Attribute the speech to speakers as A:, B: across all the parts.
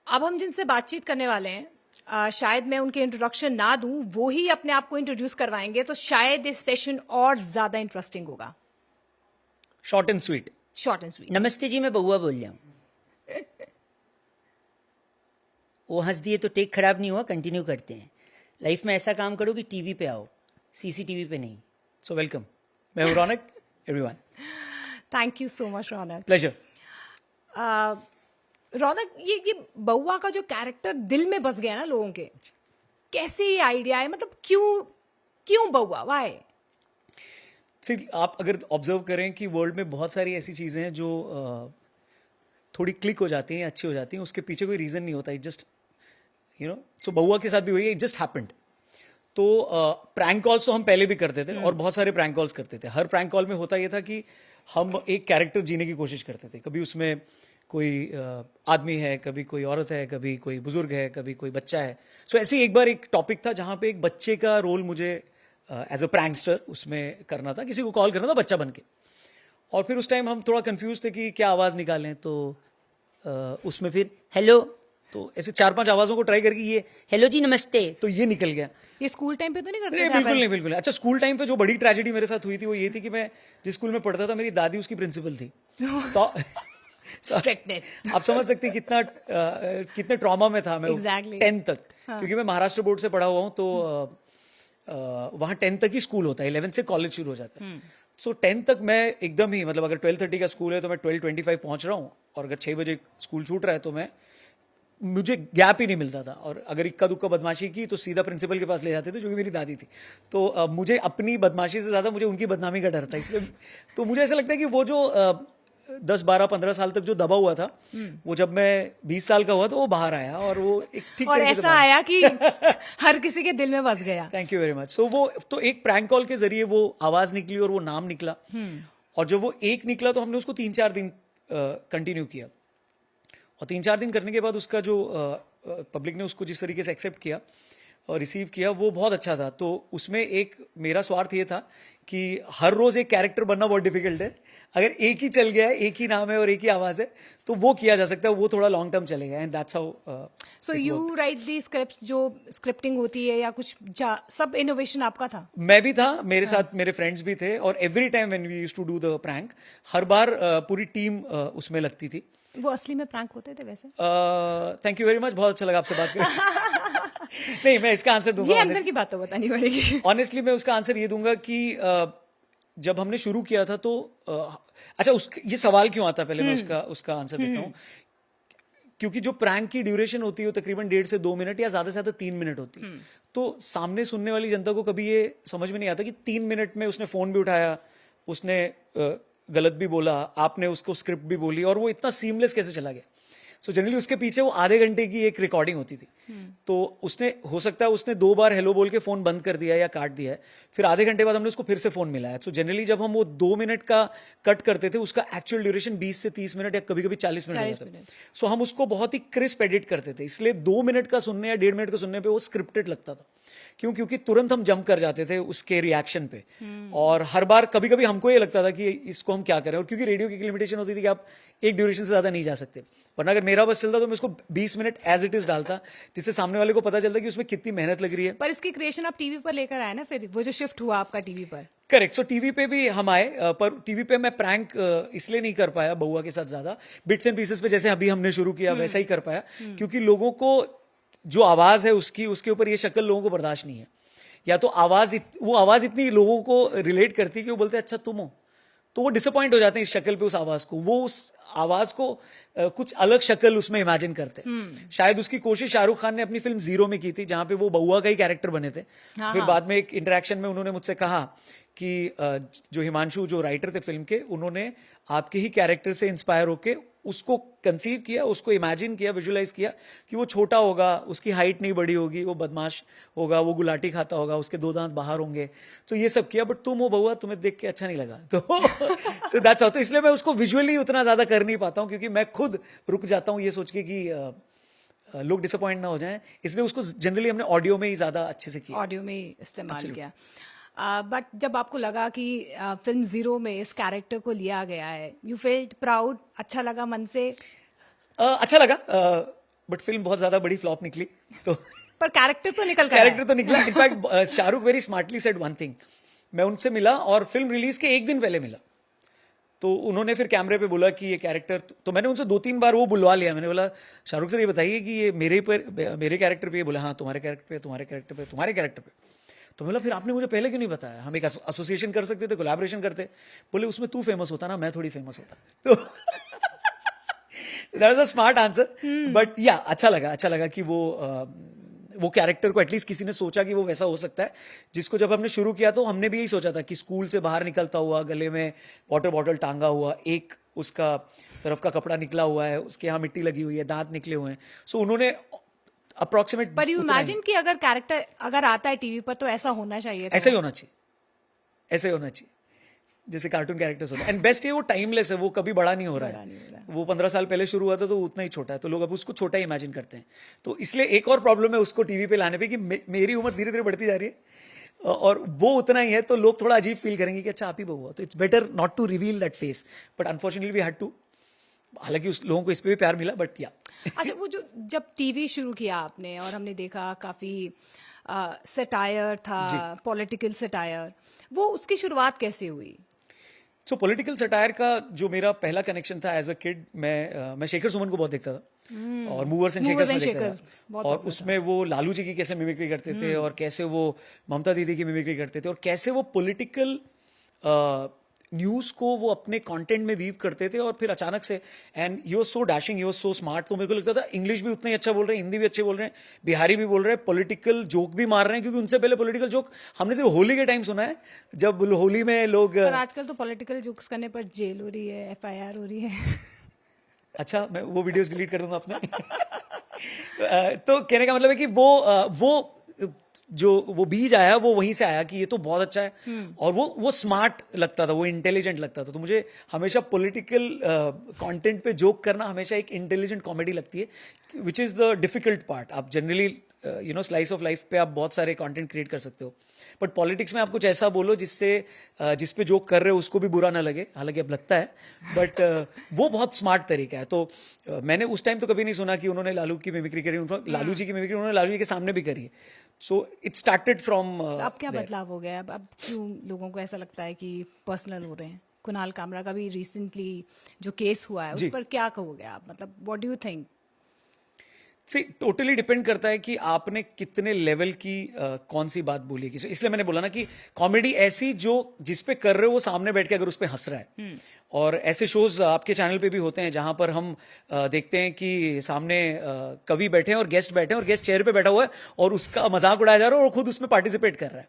A: अब हम जिनसे बातचीत करने वाले हैं शायद मैं उनके इंट्रोडक्शन ना दूं, वो ही अपने आप को इंट्रोड्यूस करवाएंगे, तो शायद इस सेशन और ज्यादा इंटरेस्टिंग होगा।
B: Short and sweet.
A: Short and sweet.
C: नमस्ते जी, मैं बउआ बोल रहा हूँ। वो हंस दिए तो टेक खराब नहीं हुआ, कंटिन्यू करते हैं। लाइफ में ऐसा काम करो कि टीवी पे आओ, सीसीटीवी पे नहीं।
B: सो वेलकम, मैं हूं Raunak. Everyone,
A: thank you so much Raunak.
B: Pleasure.
A: Raunak, ये बउआ का जो कैरेक्टर दिल में बस गया ना लोगों के, कैसे ये आइडिया है? मतलब क्यों बउआ, वाई?
B: आप अगर ऑब्जर्व करें कि वर्ल्ड में बहुत सारी ऐसी चीजें हैं जो थोड़ी क्लिक हो जाती हैं, अच्छी हो जाती हैं, उसके पीछे कोई रीजन नहीं होता। इट जस्ट सो बउआ के साथ भी वही, इट जस्ट हैपेंड। तो प्रैंक कॉल्स तो हम पहले भी करते थे और बहुत सारे प्रैंक कॉल्स करते थे। हर प्रैंक कॉल में होता यह था कि हम एक कैरेक्टर जीने की कोशिश करते थे। कभी उसमें कोई आदमी है, कभी कोई औरत है, कभी कोई बुजुर्ग है, कभी कोई बच्चा है। सो ऐसे ही एक बार एक टॉपिक था जहां पे एक बच्चे का रोल मुझे एज अ प्रैंकस्टर उसमें करना था, किसी को कॉल करना था बच्चा बन के। और फिर उस टाइम हम थोड़ा कंफ्यूज थे कि क्या आवाज निकालें। तो उसमें फिर हेलो, तो ऐसे 4-5 आवाजों को ट्राई करके ये हेलो जी नमस्ते, तो ये निकल गया।
A: ये स्कूल टाइम पे तो नहीं करते
B: नहीं,
A: थे
B: बिल्कुल
A: आप?
B: नहीं, बिल्कुल नहीं। अच्छा, स्कूल टाइम पे जो बड़ी ट्रेजेडी मेरे साथ हुई थी वो ये थी कि मैं जिस स्कूल में पढ़ता था, मेरी दादी उसकी प्रिंसिपल थी। तो
A: स्ट्रिक्टनेस।
B: आप समझ सकते हैं कितने ट्रॉमा में था मैं।
A: Exactly.
B: 10th तक, क्योंकि मैं महाराष्ट्र बोर्ड से पढ़ा हुआ हूँ, तो वहाँ 10th तक ही स्कूल होता है, 11th से कॉलेज शुरू हो जाता है। सो 10th तक मैं एकदम ही, मतलब अगर 12:30 का स्कूल है तो मैं 12:25 पहुंच रहा हूँ, और अगर 6 बजे स्कूल छूट रहा है तो मुझे गैप ही नहीं मिलता था। और अगर इक्का दुक्का बदमाशी की तो सीधा प्रिंसिपल के पास ले जाते थे, जो कि मेरी दादी थी। तो मुझे अपनी बदमाशी से ज्यादा मुझे उनकी बदनामी का डर था, इसलिए तो मुझे ऐसा लगता है कि वो जो 10, 12, 15 साल तक जो दबा हुआ था, वो जब मैं 20 साल का हुआ तो वो बाहर आया, और वो एक ठीक
A: और ऐसा आया कि हर किसी के दिल में बस गया।
B: Thank you very much. So वो तो एक प्रैंक कॉल के जरिए वो आवाज निकली और वो नाम निकला। और जब वो एक निकला तो हमने उसको 3-4 दिन कंटिन्यू किया, और 3-4 दिन करने के बाद उसका जो पब्लिक ने उसको जिस तरीके से एक्सेप्ट किया और रिसीव किया, वो बहुत अच्छा था। तो उसमें एक मेरा स्वार्थ ये था कि हर रोज एक कैरेक्टर बनना बहुत डिफिकल्ट है। अगर एक ही चल गया है, एक ही नाम है और एक ही आवाज है, तो वो किया जा सकता है, वो थोड़ा लॉन्ग टर्म चलेगा। And that's how
A: so you right the script, जो स्क्रिप्टिंग होती है या कुछ सब इनोवेशन आपका था?
B: मैं भी था, मेरे साथ मेरे फ्रेंड्स भी थे, और every time when we used to do the prank, हर बार पूरी टीम उसमें लगती थी।
A: वो असली में प्रैंक होते थे वैसे?
B: थैंक यू वेरी मच, बहुत अच्छा लगा आपसे बात करके। नहीं, मैं इसका आंसर दूंगा।
A: ये अंदर की बात तो बतानी पड़ेगी।
B: ऑनेस्टली मैं उसका आंसर ये दूंगा कि जब हमने शुरू किया था तो अच्छा, ये सवाल क्यों आता है, पहले मैं उसका आंसर देता हूँ। क्योंकि जो प्रैंक की ड्यूरेशन होती है वो तकरीबन 1.5 से 2 मिनट या ज्यादा से ज्यादा 3 मिनट होती है। तो सामने सुनने वाली जनता को कभी ये समझ में नहीं आता कि 3 मिनट में उसने फोन भी उठाया, उसने गलत भी बोला, आपने उसको स्क्रिप्ट भी बोली, और वो इतना सीमलेस कैसे चला गया। सो जनरली उसके पीछे वो आधे घंटे की एक रिकॉर्डिंग होती थी। तो उसने, हो सकता है उसने 2 बार हेलो बोल के फोन बंद कर दिया या काट दिया है, फिर आधे घंटे बाद हमने उसको फिर से फोन मिलाया। सो जनरली जब हम वो 2 मिनट का कट करते थे, उसका एक्चुअल ड्यूरेशन 20 से 30 मिनट या कभी कभी 40 मिनट हो जाता था। सो हम उसको बहुत ही क्रिस्प एडिट करते थे, इसलिए 2 मिनट का सुनने या 1.5 मिनट का सुनने पे वो स्क्रिप्टेड लगता था। क्योंकि तुरंत हम जंप कर जाते थे उसके रिएक्शन पे, और हर बार कभी कभी हमको ये लगता था कि इसको हम क्या करें। और क्योंकि रेडियो की लिमिटेशन होती थी कि आप एक ड्यूरेशन से ज्यादा नहीं जा सकते, वरना अगर मेरा बस चलता तो मैं उसको 20 मिनट एज इट इज डालता, जिससे सामने वाले को पता चलता कि उसमें कितनी मेहनत लग रही है।
A: पर इसकी क्रिएशन आप टीवी पर लेकर आए ना, फिर वो जो शिफ्ट हुआ आपका टीवी पर।
B: करेक्ट। सो टीवी पे भी हम आए, पर टीवी पे मैं प्रैंक इसलिए नहीं कर पाया बउआ के साथ ज्यादा, बिट्स एंड पीसेस पे जैसे अभी हमने शुरू किया वैसा ही कर पाया, क्योंकि लोगों को जो आवाज है उसके ऊपर ये शक्ल लोगों को बर्दाश्त नहीं है, या तो वो आवाज इतनी लोगों को रिलेट करती है कि वो बोलते हैं अच्छा तुम हो, तो वो डिसअपॉइंट हो जाते हैं इस शक्ल पे, उस आवाज को, वो उस आवाज को कुछ अलग शक्ल उसमें इमेजिन करते हैं। शायद उसकी कोशिश शाहरुख खान ने अपनी फिल्म जीरो में की थी, जहां पे वो बउआ का ही कैरेक्टर बने थे। फिर बाद में एक इंटरेक्शन में उन्होंने मुझसे कहा कि जो हिमांशु, जो राइटर थे फिल्म के, उन्होंने आपके ही कैरेक्टर से इंस्पायर होके उसको कंसीव किया, उसको इमेजिन किया, विजुअलाइज किया कि वो छोटा होगा, उसकी हाइट नहीं बड़ी होगी, वो बदमाश होगा, वो गुलाटी खाता होगा, उसके 2 दांत बाहर होंगे, तो ये सब किया। बट तुम हो बउआ, तुम्हें देख के अच्छा नहीं लगा, तो so that's all। तो इसलिए मैं उसको विजुअली उतना ज्यादा कर नहीं पाता हूँ, क्योंकि मैं खुद रुक जाता हूँ ये सोच के कि लोग डिसअपॉइंट ना हो जाएं, इसलिए उसको जनरली हमने ऑडियो में ही ज्यादा अच्छे से किया,
A: ऑडियो में ही इस्तेमाल किया। बट जब आपको लगा कि फिल्म जीरो में इस कैरेक्टर को लिया गया है, यू फेल्ट प्राउड? अच्छा लगा मन से?
B: अच्छा लगा। बट फिल्म बहुत ज्यादा बड़ी फ्लॉप निकली तो
A: पर कैरेक्टर तो निकल कर
B: कैरेक्टर तो निकला. In fact Shahrukh very smartly said one thing. मैं उनसे मिला और फिल्म रिलीज के एक दिन पहले मिला, तो उन्होंने फिर कैमरे पे बोला कि ये कैरेक्टर, तो मैंने उनसे 2-3 बार वो बुलवा लिया. मैंने बोला शाहरुख सर ये बताइए कि ये मेरे कैरेक्टर पे, ये बोला हाँ तुम्हारे कैरेक्टर पे, तुम्हारे कैरेक्टर पे, तुम्हारे कैरेक्टर पे. तो बोला फिर आपने मुझे पहले क्यों नहीं बताया, हम एक एसोसिएशन कर सकते थे, कोलैबोरेशन करते. बोले उसमें तू फेमस होता ना, मैं थोड़ी फेमस होता. तो that was a smart answer. But या अच्छा लगा कि वो कैरेक्टर को एटलीस्ट किसी ने सोचा कि वो वैसा हो सकता है. जिसको जब हमने शुरू किया तो हमने भी यही सोचा था कि स्कूल से बाहर निकलता हुआ, गले में वाटर बॉटल टांगा हुआ, एक उसका तरफ का कपड़ा निकला हुआ है, उसके यहाँ मिट्टी लगी हुई है, दांत निकले हुए हैं. सो उन्होंने अप्रोक्सीमेट.
A: पर यू इमेजिन कि अगर कैरेक्टर अगर आता है टीवी पर तो ऐसा होना चाहिए.
B: ऐसा ही होना चाहिए, ऐसे ही होना चाहिए जैसे कार्टून कैरेक्टर्स होते हैं. एंड बेस्ट ये वो टाइमलेस है, वो कभी बड़ा नहीं हो रहा है. वो 15 साल पहले शुरू हुआ था तो वो उतना ही छोटा है, तो लोग अब उसको छोटा ही इमेजिन करते हैं. तो इसलिए एक और प्रॉब्लम है उसको टीवी पे लाने पे कि मेरी उम्र धीरे धीरे बढ़ती जा रही है और वो उतना ही है, तो लोग थोड़ा अजीब फील करेंगे कि अच्छा आप ही बहू हो. तो it's better not to reveal that face, but unfortunately we had to. हालांकि उस लोगों को इस पे भी प्यार मिला, बट या.
A: अच्छा, वो जो जब टीवी शुरू किया आपने और हमने देखा काफी सटायर था, पॉलिटिकल सटायर, वो उसकी शुरुआत कैसे हुई?
B: सो पॉलिटिकल सटायर का जो मेरा पहला कनेक्शन था एज अ किड, मैं शेखर सुमन को बहुत देखता था और मूवर्स एंड शेखर्स में देखता था. और उसमें वो लालू जी की कैसे मिमिक्री करते थे और कैसे वो ममता दीदी की मिमिक्री करते थे और कैसे वो पॉलिटिकल न्यूज को वो अपने कंटेंट में वीव करते थे. और फिर अचानक से, and he was so dashing, he was so smart, तो मेरे को लगता था इंग्लिश भी उतना ही अच्छा बोल रहे हैं, हिंदी भी अच्छे बोल रहे हैं, बिहारी भी बोल रहे हैं, पॉलिटिकल जोक भी मार रहे हैं. क्योंकि उनसे पहले पॉलिटिकल जोक हमने सिर्फ होली के टाइम सुना है, जब होली में लोग.
A: पर आजकल तो पॉलिटिकल जोक्स करने पर जेल हो रही है, FIR हो रही है.
B: अच्छा, मैं वो वीडियोस डिलीट कर दूंगा अपने. तो कहने का मतलब है कि वो जो वो बीज आया वो वहीं से आया कि ये तो बहुत अच्छा है. और वो स्मार्ट लगता था, वो इंटेलिजेंट लगता था. तो मुझे हमेशा पॉलिटिकल कंटेंट पे जोक करना हमेशा एक इंटेलिजेंट कॉमेडी लगती है, which is the difficult part. आप जनरली स्लाइस ऑफ लाइफ पे आप बहुत सारे कंटेंट क्रिएट कर सकते हो, बट पॉलिटिक्स में आप कुछ ऐसा बोलो जिस पे जोक कर रहे हो उसको भी बुरा ना लगे, हालांकि अब लगता है, बट वो बहुत स्मार्ट तरीका है. तो मैंने उस टाइम तो कभी नहीं सुना कि उन्होंने लालू की मिमिक्री करी. लालू जी की मिमिक्री उन्होंने लालू जी के सामने भी करी है. So it started from.
A: अब क्या बदलाव हो गया? अब क्यों लोगों को ऐसा लगता है कि पर्सनल हो रहे हैं? कुणाल कामरा का भी रिसेंटली जो केस हुआ है उस पर क्या कहोगे आप? मतलब what do you think?
B: See totally depend करता है कि आपने कितने लेवल की कौन सी बात बोली. इसलिए मैंने बोला ना कि कॉमेडी ऐसी जो जिस पे कर रहे हो वो सामने बैठ के अगर उस पे हंस रहा है. और ऐसे शोज आपके चैनल पे भी होते हैं जहां पर हम देखते हैं कि सामने कवि बैठे हैं और गेस्ट बैठे हैं और गेस्ट चेयर पे बैठा हुआ है और उसका मजाक उड़ाया जा रहा है और खुद उसमें पार्टिसिपेट कर रहा है.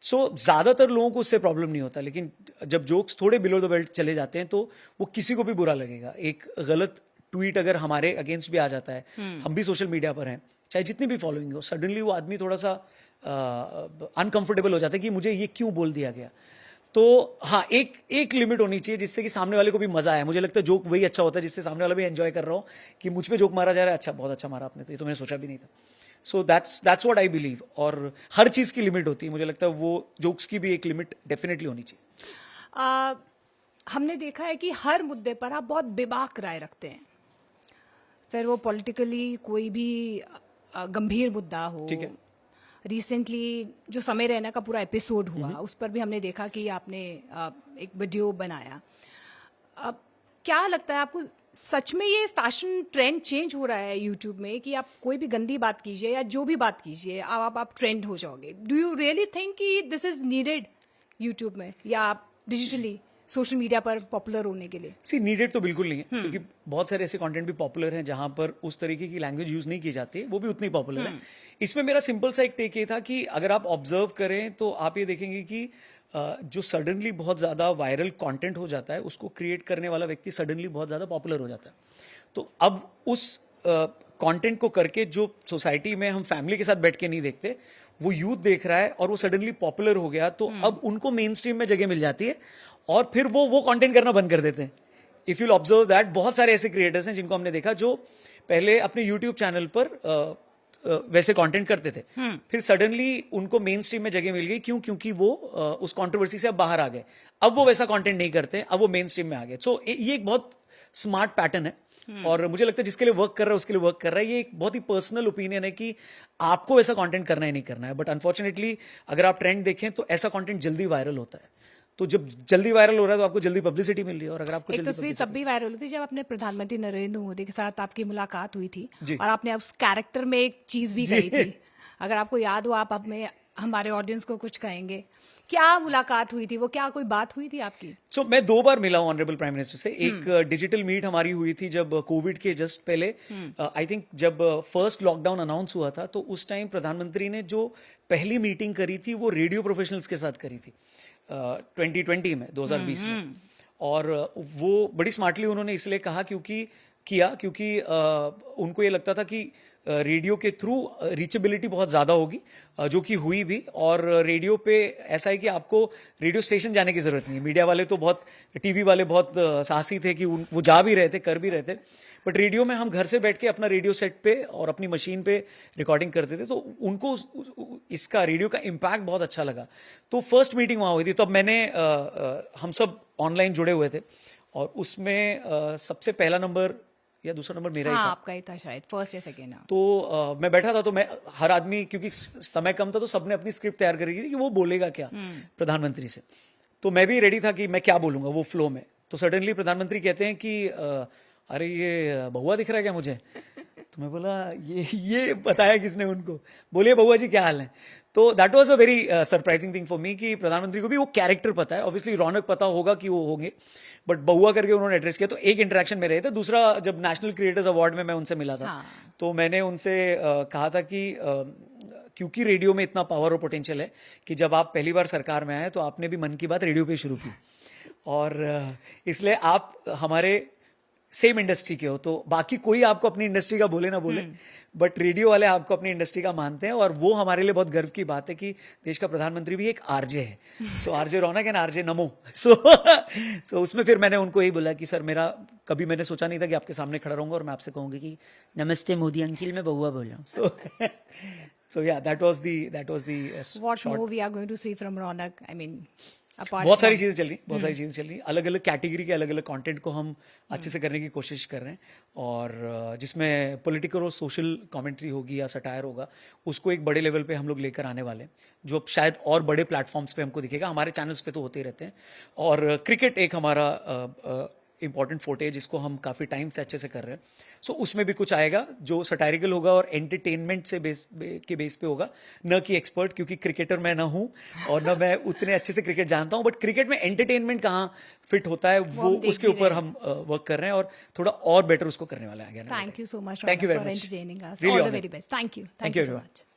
B: सो ज्यादातर लोगों को उससे प्रॉब्लम नहीं होता, लेकिन जब जोक्स थोड़े बिलो द बेल्ट चले जाते हैं तो वो किसी को भी बुरा लगेगा. एक गलत ट्वीट अगर हमारे अगेंस्ट भी आ जाता है, हम भी सोशल मीडिया पर हैं, चाहे जितनी भी फॉलोइंग हो, सडनली वो आदमी थोड़ा सा अनकंफर्टेबल हो जाता है कि मुझे ये क्यों बोल दिया गया. तो हाँ, एक लिमिट होनी चाहिए जिससे कि सामने वाले को भी मजा आए. मुझे लगता है जोक वही अच्छा होता है जिससे सामने वाला भी एंजॉय कर रहा हो कि मुझ पे जोक मारा जा रहा है, अच्छा बहुत अच्छा मारा आपने, तो ये तो मैंने सोचा भी नहीं था. So that's what I believe. और हर चीज की लिमिट होती है, मुझे लगता है वो जोक्स की भी एक लिमिट डेफिनेटली होनी चाहिए.
A: हमने देखा है कि हर मुद्दे पर आप बहुत बेबाक राय रखते हैं, फिर वो पॉलिटिकली कोई भी गंभीर मुद्दा हो.
B: ठीक है.
A: रिसेंटली जो समय रैना का पूरा एपिसोड हुआ उस पर भी हमने देखा कि आपने एक वीडियो बनाया. अब क्या लगता है आपको, सच में ये फैशन ट्रेंड चेंज हो रहा है यूट्यूब में कि आप कोई भी गंदी बात कीजिए या जो भी बात कीजिए आप ट्रेंड हो जाओगे? डू यू रियली थिंक कि दिस इज नीडेड यूट्यूब में या आप डिजिटली सोशल मीडिया पर पॉपुलर होने के लिए?
B: सी नीडेड तो बिल्कुल नहीं है, क्योंकि बहुत सारे ऐसे कंटेंट भी पॉपुलर हैं जहां पर उस तरीके की लैंग्वेज यूज नहीं की जाती है, वो भी उतनी पॉपुलर है. इसमें मेरा सिंपल सा एक टेक ये था कि अगर आप ऑब्जर्व करें तो आप ये देखेंगे कि जो सडनली बहुत ज्यादा वायरल कंटेंट हो जाता है उसको क्रिएट करने वाला व्यक्ति सडनली बहुत ज्यादा पॉपुलर हो जाता है. तो अब उस कंटेंट को करके जो सोसाइटी में हम फैमिली के साथ बैठ के नहीं देखते, वो यूथ देख रहा है और वो सडनली पॉपुलर हो गया, तो अब उनको मेन स्ट्रीम में जगह मिल जाती है और फिर वो कंटेंट करना बंद कर देते हैं. इफ यू ऑब्जर्व दैट, बहुत सारे ऐसे क्रिएटर्स हैं जिनको हमने देखा जो पहले अपने यूट्यूब चैनल पर वैसे कंटेंट करते थे, फिर सडनली उनको मेन स्ट्रीम में जगह मिल गई. क्योंकि वो उस कंट्रोवर्सी से अब बाहर आ गए, अब वो वैसा कंटेंट नहीं करते, अब वो मेन स्ट्रीम में आ गए. सो ये एक बहुत स्मार्ट पैटर्न है और मुझे लगता है जिसके लिए वर्क कर रहा है उसके लिए वर्क कर रहा है। ये एक बहुत ही पर्सनल ओपिनियन है कि आपको ऐसा कंटेंट करना ही नहीं करना है, बट अनफॉर्चुनेटली अगर आप ट्रेंड देखें तो ऐसा कंटेंट जल्दी वायरल होता है। तो जब जल्दी वायरल हो रहा है तो आपको जल्दी पब्लिसिटी मिल रही है, और अगर आपको
A: एक
B: जल्दी
A: तस्वीर तब भी वायरल हुई थी जब अपने प्रधानमंत्री नरेंद्र मोदी के साथ आपकी मुलाकात हुई थी
B: जी।
A: और आपने उस कैरेक्टर में एक चीज भी कही थी, अगर आपको याद हो आप अपने हमारे ऑडियंस को कुछ कहेंगे। क्या मुलाकात हुई थी वो, क्या कोई बात हुई थी आपकी?
B: सो मैं 2 बार मिला हूं ऑनरेबल प्राइम मिनिस्टर से। एक डिजिटल मीट हमारी हुई थी जब कोविड के जस्ट पहले, आई थिंक जब फर्स्ट लॉकडाउन अनाउंस हुआ था, तो उस टाइम प्रधानमंत्री ने जो पहली मीटिंग करी थी वो रेडियो प्रोफेशनल्स के साथ करी थी 2020 में, 2020 में। और वो बड़ी स्मार्टली उन्होंने इसलिए कहा क्योंकि उनको ये लगता था कि रेडियो के थ्रू रीचेबिलिटी बहुत ज़्यादा होगी, जो कि हुई भी। और रेडियो पे ऐसा है कि आपको रेडियो स्टेशन जाने की ज़रूरत नहीं है। मीडिया वाले तो बहुत, टीवी वाले बहुत साहसी थे कि वो जा भी रहे थे, कर भी रहे थे, बट रेडियो में हम घर से बैठ के अपना रेडियो सेट पे और अपनी मशीन पे रिकॉर्डिंग करते थे, तो उनको इसका रेडियो का इम्पैक्ट बहुत अच्छा लगा। तो फर्स्ट मीटिंग वहाँ हुई थी, तो अब मैंने हम सब ऑनलाइन जुड़े हुए थे और उसमें सबसे पहला नंबर या दूसरा नंबर मेरा ही
A: हाँ,
B: था।
A: आपका ही था शायद, फर्स्ट या सेकेंड।
B: तो मैं बैठा था, तो मैं हर आदमी, क्योंकि समय कम था तो सबने अपनी स्क्रिप्ट तैयार करी थी कि वो बोलेगा क्या प्रधानमंत्री से। तो मैं भी रेडी था कि मैं क्या बोलूंगा वो फ्लो में। तो सडनली प्रधानमंत्री कहते हैं कि अरे ये बहुआ दिख रहा है क्या मुझे? तो मैं बोला ये बताया किसने उनको? बोलिए बहुआ जी क्या हाल है? तो that was a very surprising thing for me कि प्रधानमंत्री को भी वो कैरेक्टर पता है। ऑब्वियसली रौनक पता होगा कि वो होंगे, बट बहुआ करके उन्होंने एड्रेस किया। तो एक इंटरेक्शन में रहे थे। दूसरा, जब नेशनल क्रिएटर्स अवार्ड में मैं उनसे मिला था, तो मैंने उनसे कहा था कि क्योंकि रेडियो में इतना पावर और पोटेंशियल है कि जब आप पहली बार सरकार में आए तो आपने भी मन की बात रेडियो पे शुरू की, और इसलिए आप हमारे सेम इंडस्ट्री के हो, तो बाकी कोई आपको अपनी इंडस्ट्री का बोले ना बोले, बट रेडियो वाले आपको अपनी इंडस्ट्री का मानते हैं। और वो हमारे लिए बहुत गर्व की बात है कि देश का प्रधानमंत्री भी एक आरजे है। सो आरजे रौनक एंड आरजे नमो। सो उसमें फिर मैंने उनको यही बोला कि सर, मेरा कभी मैंने सोचा नहीं था कि आपके सामने खड़ा रहूंगा और मैं आपसे कहूंगी कि
C: नमस्ते मोदी अंकिल, मैं बहुआ बोल रहा हूँ।
B: So yeah, that was the
A: What
B: short.
A: more we are going to see from Ronak? I mean, apart
B: बहुत सारी
A: from-
B: चीजें चल रही, बहुत सारी चीजें चल रही। अलग अलग कैटेगरी के अलग अलग कंटेंट को हम अच्छे से करने की कोशिश कर रहे हैं, और जिसमें पॉलिटिकल और सोशल कमेंट्री होगी या सटायर होगा, उसको एक बड़े लेवल पे हम लोग लेकर आने वाले हैं, जो अब शायद और बड़े प्लेटफॉर्म्स पे हमको दिखेगा। हमारे चैनल्स पे तो होते ही रहते हैं। और क्रिकेट एक हमारा इंपॉर्टेंट फोटे है जिसको हम काफ़ी टाइम से अच्छे से कर रहे हैं। सो उसमें भी कुछ आएगा जो सटायरिकल होगा और एंटरटेनमेंट से बेस पे होगा, न कि एक्सपर्ट, क्योंकि क्रिकेटर मैं ना हूं और न मैं उतने अच्छे से क्रिकेट जानता हूं, बट क्रिकेट में एंटरटेनमेंट कहाँ फिट होता है वो उसके ऊपर हम वर्क कर रहे हैं और थोड़ा और बेटर उसको करने वाले हैं।
A: Thank you so much,
B: Thank you
A: Ronak,
B: very
A: for
B: much.
A: entertaining us.
B: Really
A: All the
B: honored.
A: very best. Thank you.
B: Thank you,
A: so
B: everyone.
A: much.